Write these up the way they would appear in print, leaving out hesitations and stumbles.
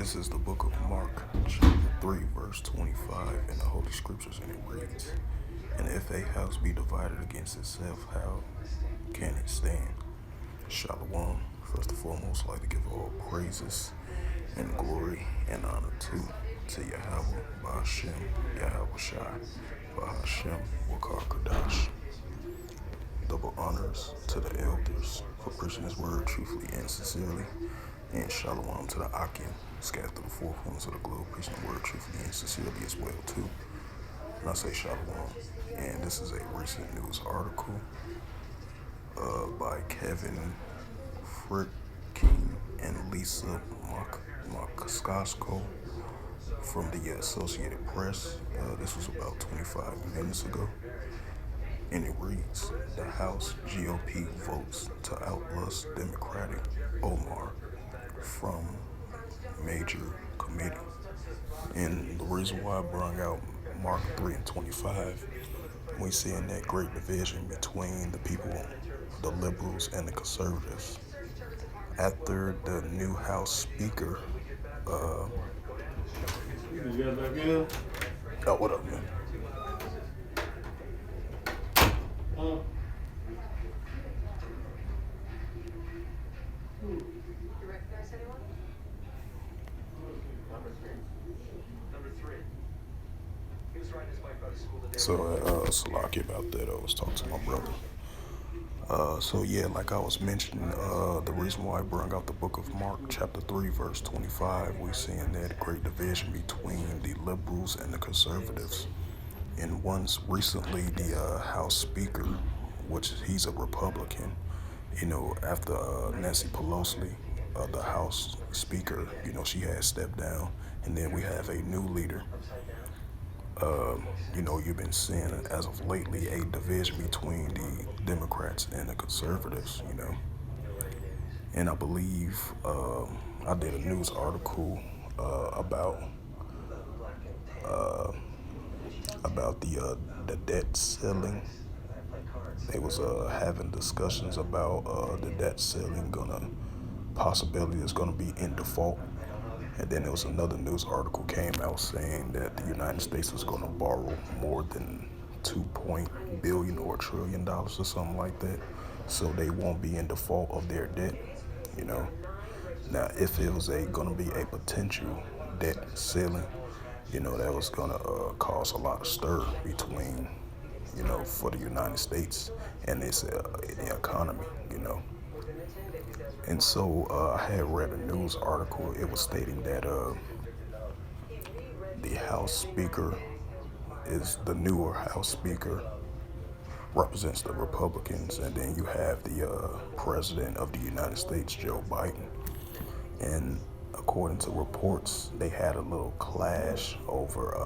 This is the book of Mark, chapter 3, verse 25 in the Holy Scriptures, and it reads, "And if a house be divided against itself, how can it stand?" Shalom. First and foremost, I'd like to give all praises and glory and honor to Yahweh, Ba'ashem, Yahweh Shai, Ba'ashem, Wakar Kadash. Double honors to the elders for preaching his word truthfully and sincerely. And shalom to the Akim, scattered through the four corners of the globe, preaching the word truthfully and sincerely as well too. And I say shalom. And this is a recent news article by Kevin Frick-King and Lisa Makaskasko from the Associated Press. This was about 25 minutes ago. And it reads, the House GOP votes to outlast Democratic Omar from major committee. And the reason why I brought out Mark 3 and 25, we seeing that great division between the people, the liberals and the conservatives. After the new House Speaker, oh, what up, man? So, Salaki about that, I was talking to my brother. So yeah, like I was mentioning, the reason why I brought out the book of Mark, chapter 3, verse 25, we seeing that great division between the liberals and the conservatives. And once recently, the House Speaker, which he's a Republican, after Nancy Pelosi, the House Speaker, she had stepped down, and then we have a new leader. You've been seeing as of lately a division between the Democrats and the conservatives, And I believe I did a news article about the debt ceiling. They was having discussions about the debt ceiling possibility is gonna be in default. And then there was another news article came out saying that the United States is going to borrow more than $2 billion or $1 trillion or something like that. So they won't be in default of their debt, Now, if it was going to be a potential debt ceiling, that was going to cause a lot of stir between, for the United States and its economy, And so I had read a news article. It was stating that the House Speaker the newer House Speaker represents the Republicans, and then you have the President of the United States, Joe Biden. And according to reports, they had a little clash over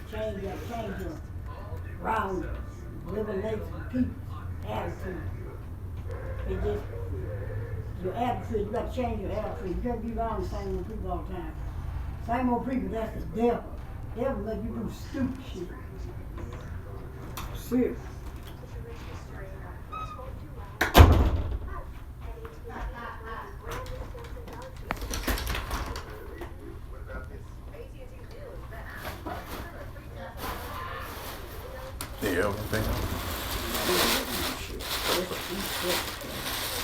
change your round living life people attitude. It just your attitude, you got to change your attitude. You can't be around the same old people all the time. Same old people, that's the devil. Devil make you do stupid shit. Serious. yeah, everything.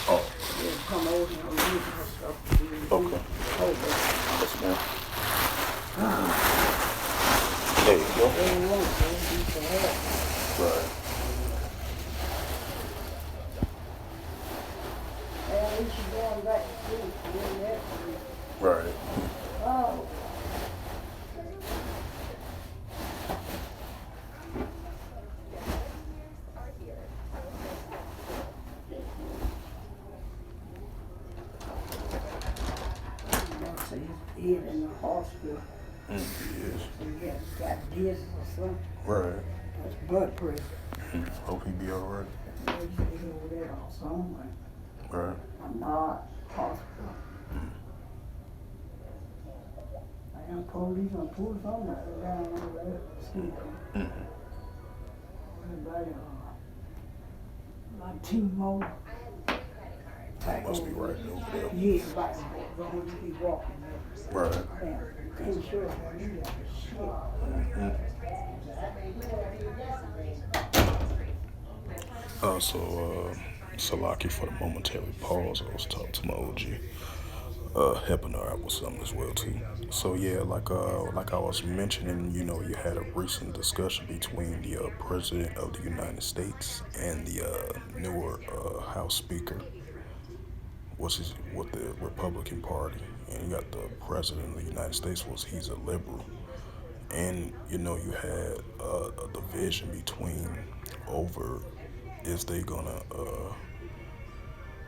Oh, Yeah, come over here and read that stuff. okay. Okay. Yes, ma'am. There you go. They don't want it, they need some help. Right. At least you're going back to school, doing that. Right. Oh. He's in the hospital. Yes. He got dizzy or something. Right. That's blood pressure. Hope he be all right. He's over there somewhere. Right. I'm not hospital. I And police on pull somebody down on that street. Everybody, about T-Mobile. Must be right over there. Yeah, right. Don't you be walking there. Right. And insurance, you got shit. Salaki for the momentary pause. I was talking to my OG, helping her out with something as well too. So yeah, like I was mentioning, you had a recent discussion between the president of the United States and the newer House Speaker, which is with the Republican Party, and you got the president of the United States, he's a liberal, and you had a division between over is they gonna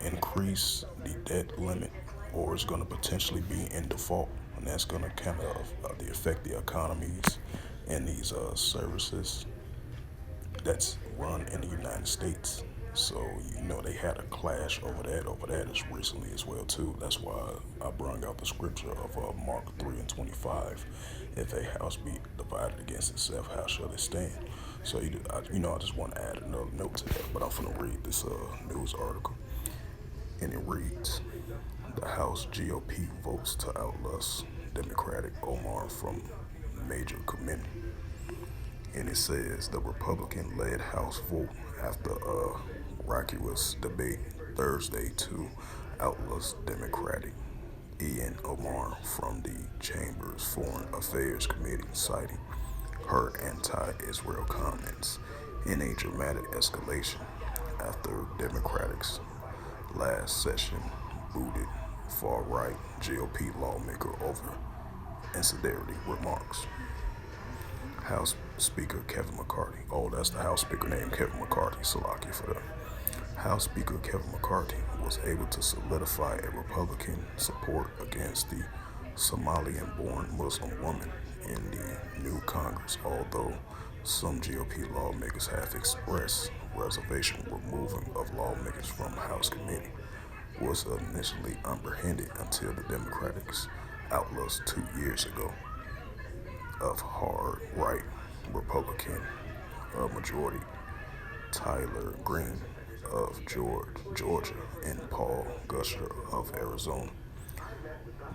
increase the debt limit or it's gonna potentially be in default, and that's gonna kind of affect the economies and these services that's run in the United States. So they had a clash over that as recently as well too. That's why I brought out the scripture of Mark 3:25. If a house be divided against itself, how shall it stand? So I just want to add another note to that. But I'm gonna read this news article, and it reads: the House GOP votes to outlast Democratic Omar from major committee. And it says the Republican-led House vote after a raucous debate Thursday to outlast Democratic Omar from the Chamber's Foreign Affairs Committee, citing her anti-Israel comments in a dramatic escalation after Democrats last session booted far-right GOP lawmaker over incendiary remarks. House Speaker Kevin McCarthy. Oh, that's the House Speaker named Kevin McCarthy. Salaki for that. House Speaker Kevin McCarthy was able to solidify a Republican support against the Somalian-born Muslim woman in the new Congress, although some GOP lawmakers have expressed reservation removing of lawmakers from House committee was initially apprehended until the Democrats outlast 2 years ago of hard right Republican majority Tyler Green of Georgia and Paul Gusher of Arizona.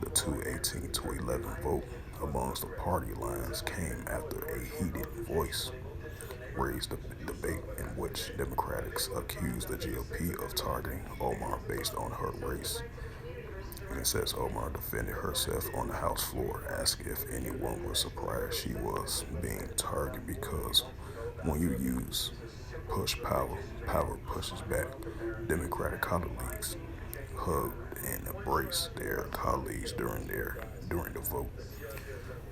The 218-11 vote amongst the party lines came after a heated voice raised debate in which Democrats accused the GOP of targeting Omar based on her race. And it says Omar defended herself on the House floor, asked if anyone was surprised she was being targeted because when you use push power, power pushes back. Democratic colleagues hugged and embraced their colleagues during the vote.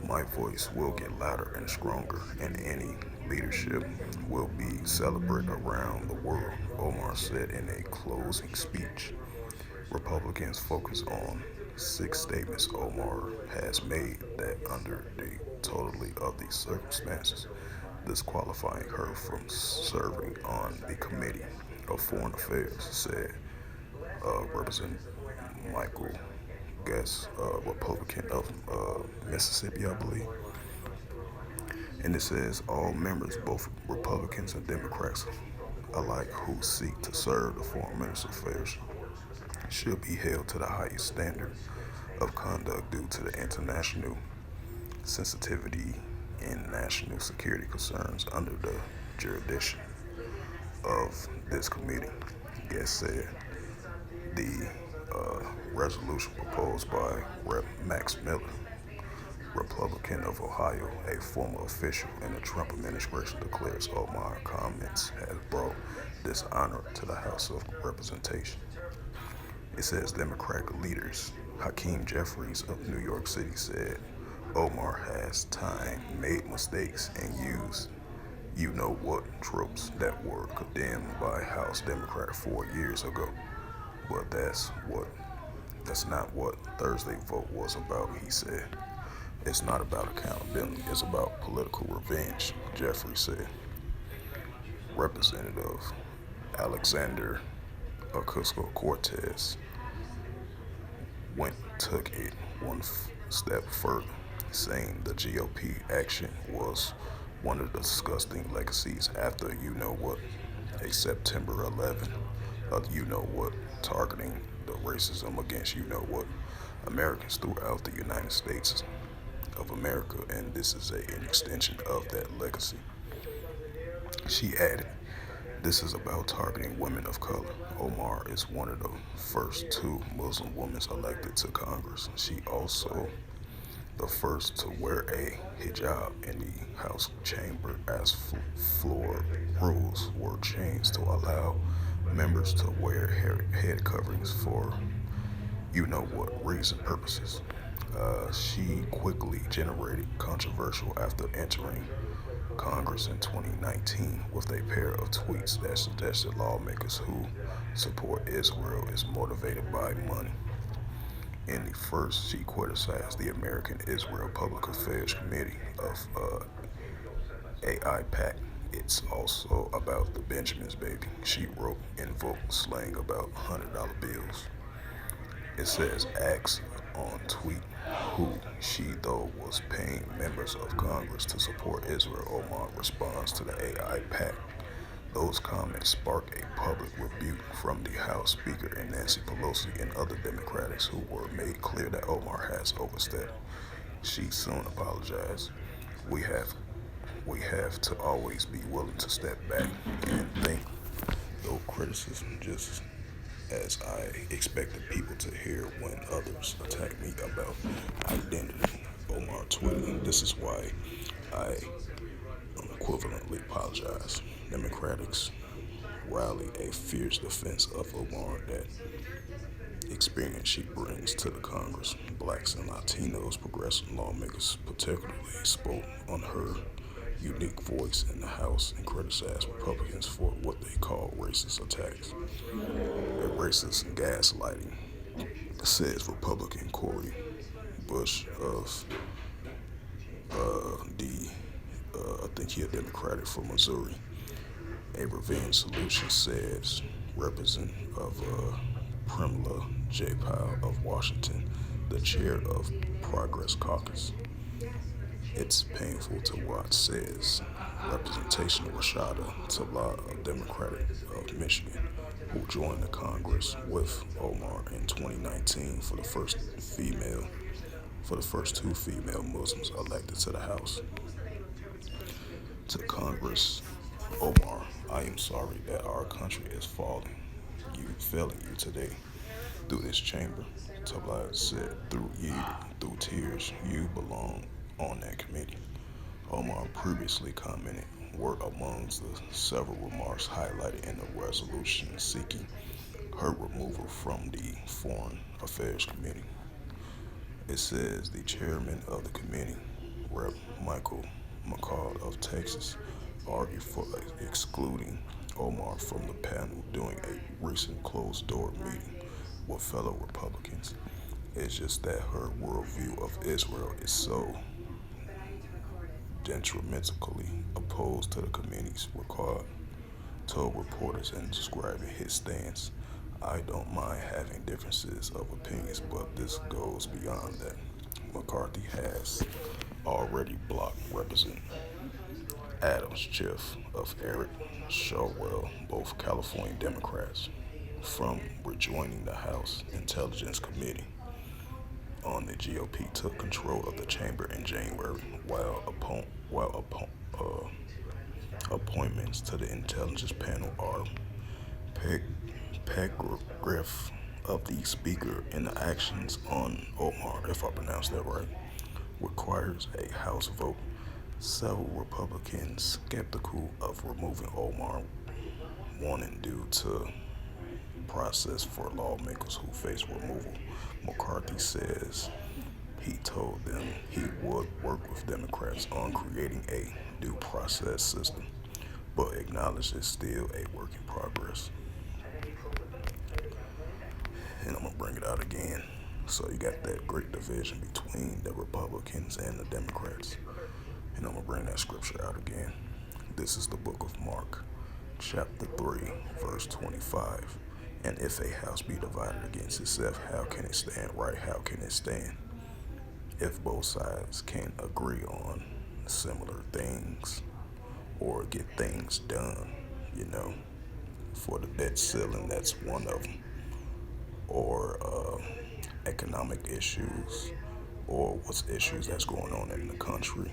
My voice will get louder and stronger, and any leadership will be celebrated around the world, Omar said in a closing speech. Republicans focus on 6 statements Omar has made that under the totality of the circumstances, disqualifying her from serving on the Committee of Foreign Affairs, said Representative Michael Guest, Republican of Mississippi, I believe. And it says all members, both Republicans and Democrats alike, who seek to serve the Foreign Minister Affairs should be held to the highest standard of conduct due to the international sensitivity and national security concerns under the jurisdiction of this committee. Guest said the resolution proposed by Rep. Max Miller, Republican of Ohio, a former official in the Trump administration, declares Omar comments has brought dishonor to the House of Representation. It says Democratic leaders Hakeem Jeffries of New York City said Omar has made mistakes and used you-know-what tropes that were condemned by House Democrats 4 years ago. But that's not what Thursday vote was about, he said. It's not about accountability, it's about political revenge, Jeffrey said. Representative Alexander Ocasio-Cortez took it one step further. saying the GOP action was one of the disgusting legacies after you know what, a September 11th, you know what, targeting the racism against you know what Americans throughout the United States of America, and this is an extension of that legacy. She added, this is about targeting women of color. Omar is one of the first two Muslim women elected to Congress. She also the first to wear a hijab in the House chamber as floor rules were changed to allow members to wear head coverings for you know what reason purposes. She quickly generated controversial after entering Congress in 2019 with a pair of tweets that suggested lawmakers who support Israel is motivated by money. In the first, she criticized the American Israel Public Affairs Committee of AIPAC. It's also about the Benjamins, baby. She wrote invoked slang about $100 bills. It says acts on tweet who she though was paying members of Congress to support Israel. Omar responds to the AIPAC. Those comments sparked a public rebuke from the House Speaker and Nancy Pelosi and other Democrats who were made clear that Omar has overstepped. She soon apologized. We have we have to always be willing to step back and think. No criticism, just as I expected people to hear when others attack me about identity. Omar tweeted, this is why I unequivocally apologize. Democrats rally a fierce defense of Omar that experience she brings to the Congress. Blacks and Latinos, progressive lawmakers particularly spoke on her unique voice in the House and criticized Republicans for what they call racist attacks. A racist gaslighting, says Republican Cory Bush of I think he a Democratic from Missouri. A revenge solution, says Representative of Pramila Jayapal of Washington, the chair of Progress Caucus. It's painful to watch, says Representation Rashada Tlaib, a Democrat of Michigan, who joined the Congress with Omar in 2019 for the first two female Muslims elected to the House. To Congress, Omar, I am sorry that our country is failing you today through this chamber. Tlaib said, through tears, you belong on that committee. Omar previously commented were amongst the several remarks highlighted in the resolution seeking her removal from the Foreign Affairs Committee. It says the chairman of the committee, Rep. Michael McCall of Texas, argued for excluding Omar from the panel during a recent closed-door meeting with fellow Republicans. It's just that her worldview of Israel is so detrimentally opposed to the committee's record, told reporters in describing his stance. I don't mind having differences of opinions, but this goes beyond that. McCarthy has already blocked Representative Adam Schiff of Eric Swalwell, both California Democrats, from rejoining the House Intelligence Committee on the GOP took control of the chamber in January, while appointments to the intelligence panel are paragraph of the speaker and the actions on Omar, if I pronounced that right, requires a House vote. Several Republicans skeptical of removing Omar, wanting due to process for lawmakers who face removal. McCarthy says he told them he would work with Democrats on creating a due process system, but acknowledged it's still a work in progress. And I'm going to bring it out again. So you got that great division between the Republicans and the Democrats. And I'm going to bring that scripture out again. This is the book of Mark, chapter 3, verse 25. And if a house be divided against itself, how can it stand? Right, how can it stand? if both sides can't agree on similar things or get things done, you know, for the debt ceiling, that's one of them, or economic issues, or what's issues that's going on in the country,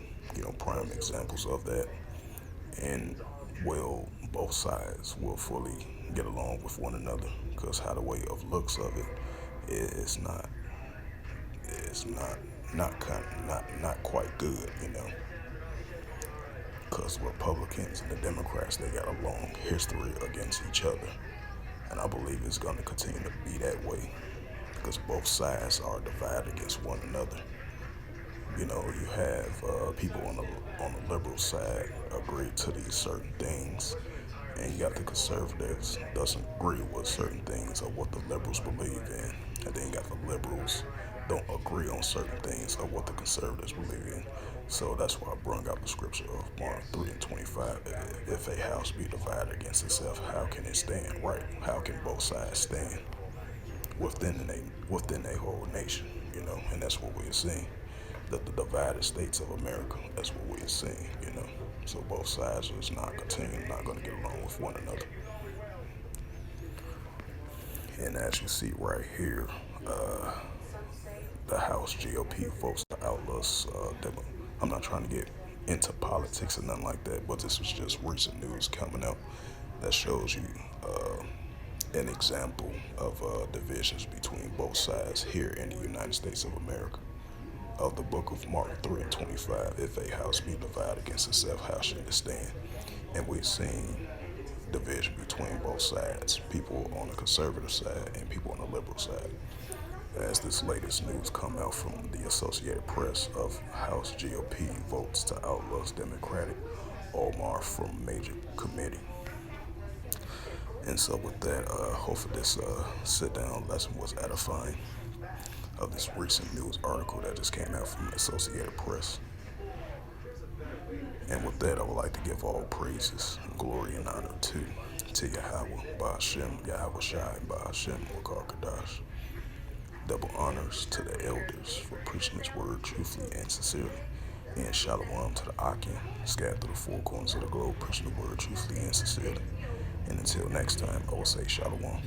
prime examples of that. And will both sides will fully get along with one another? Because how the way of looks of it is not quite good, because Republicans and the Democrats, they got a long history against each other, and I believe it's going to continue to be that way because both sides are divided against one another. You have people on the liberal side agree to these certain things, and you got the conservatives doesn't agree with certain things of what the liberals believe in, and then you got the liberals don't agree on certain things of what the conservatives believe in. So that's why I brought out the scripture of Mark 3:25. If a house be divided against itself, how can it stand? Right? How can both sides stand within a whole nation? And that's what we're seeing. The divided states of America. That's what we're seeing. So both sides is not going to get along with one another. And as you see right here, the House GOP votes to outlast. I'm not trying to get into politics or nothing like that, but this was just recent news coming out that shows you an example of divisions between both sides here in the United States of America. Of the book of Mark 3:25, if a house be divided against itself, how should it stand? And we've seen division between both sides, people on the conservative side and people on the liberal side. As this latest news come out from the Associated Press of House GOP votes to outlast Democratic Omar from major committee. And so with that, hopefully this sit-down lesson was edifying of this recent news article that just came out from the Associated Press. And with that, I would like to give all praises, glory, and honor to Yahweh, Ba'ashem, Yahweh Shai, Ba'ashem, Wakar Kadash. Double honors to the elders for preaching His word truthfully and sincerely. And shalom to the Akim, scattered through the four corners of the globe, preaching the word truthfully and sincerely. And until next time, I will say shalom.